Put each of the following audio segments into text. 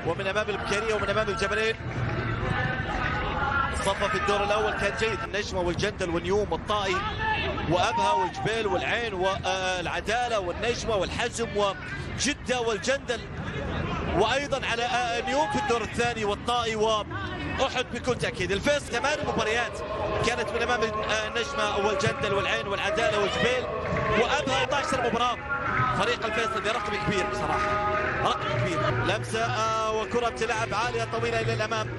ومن امام البكيريه ومن امام الجبلين. صفى في الدور الاول كان جيد، النجمه والجندل والنيوم والطائي وابها والجبيل والعين والعداله والنجمه والحزم وجده والجندل، وايضا على نيوم في الدور الثاني والطائي واحد بكل تاكيد. الفيصل 8 مباريات كانت من امام النجمه والجندل والعين والعداله والجبيل وابها 11 مباراه. فريق الفيصل برقم كبير بصراحه، رقم كبير. لمسه وكره بتلعب عاليه طويله الى الامام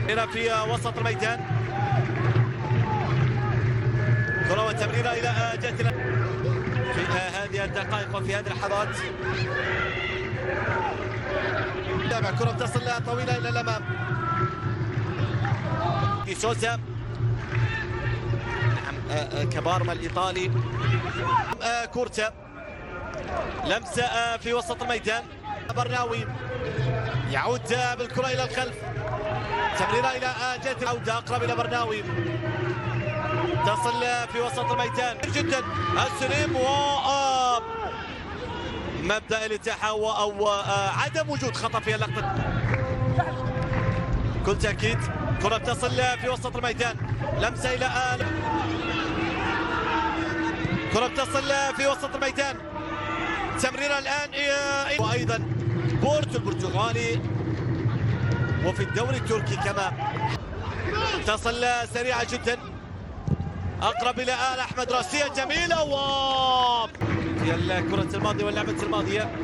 هنا في وسط الميدان. كره وتمريره الى جهه في هذه الدقائق وفي هذه اللحظات. تابع كره تصل طويله الى الامام. سوزا نعم كبارما الايطالي. كورتا لمسه في وسط الميدان. برناوي يعود بالكره الى الخلف. تمريره الى جهه العوده اقرب الى برناوي. تصل في وسط الميدان جدا. السليم و مبدا الاتاحه او عدم وجود خطا في اللقطه. كل تاكيد كره تصل في وسط الميدان. لمسه الى كره تصل في وسط الميدان. تمريره الان وايضا بورتو البرتغالي وفي الدوري التركي كما. تصل سريعه جدا اقرب الى احمد. راسيه جميله في الكره الماضيه واللعبه الماضيه.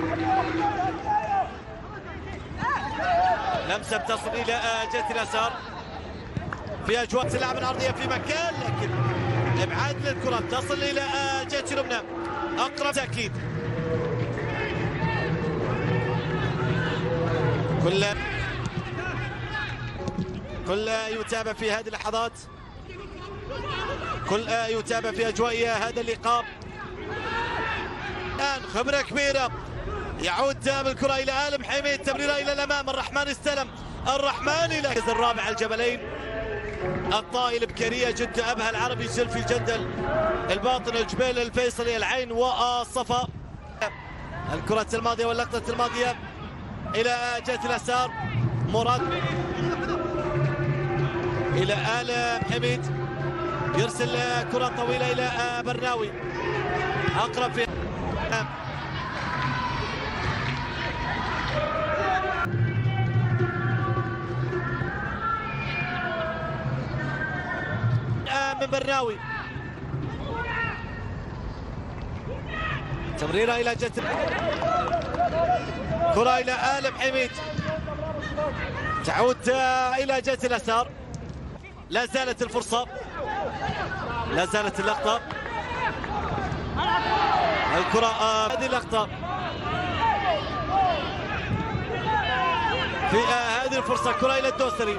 لمسه بتصل الى جهه اليسار في اجواء اللعبه الارضيه في مكان، لكن ابعاد للكره تصل الى جهه اليمنى اقرب تاكيد. كل يتابع في هذه اللحظات، كل يتابع في اجواء هذا اللقاء. الان خبره كبيره. يعود بالكره الى آل محمد. تمريره الى الامام. الرحمن استلم. الرحمن الى الرابع الجبلين. الطائي البكيريه جده ابها العربي زلفي الجندل الباطن الجبيل الفيصلي العين والصفا. الكره الماضيه واللقطه الماضيه الى جهه اليسار. مراد الى آل محمد يرسل كره طويله الى برناوي اقرب في من برناوي. تمريره الى جهه كره الى آل محمد تعود الى جهه اليسار. لا زالت الفرصه، لا زالت اللقطه. الكره هذه اللقطه في هذه الفرصه. كره الى الدوسري.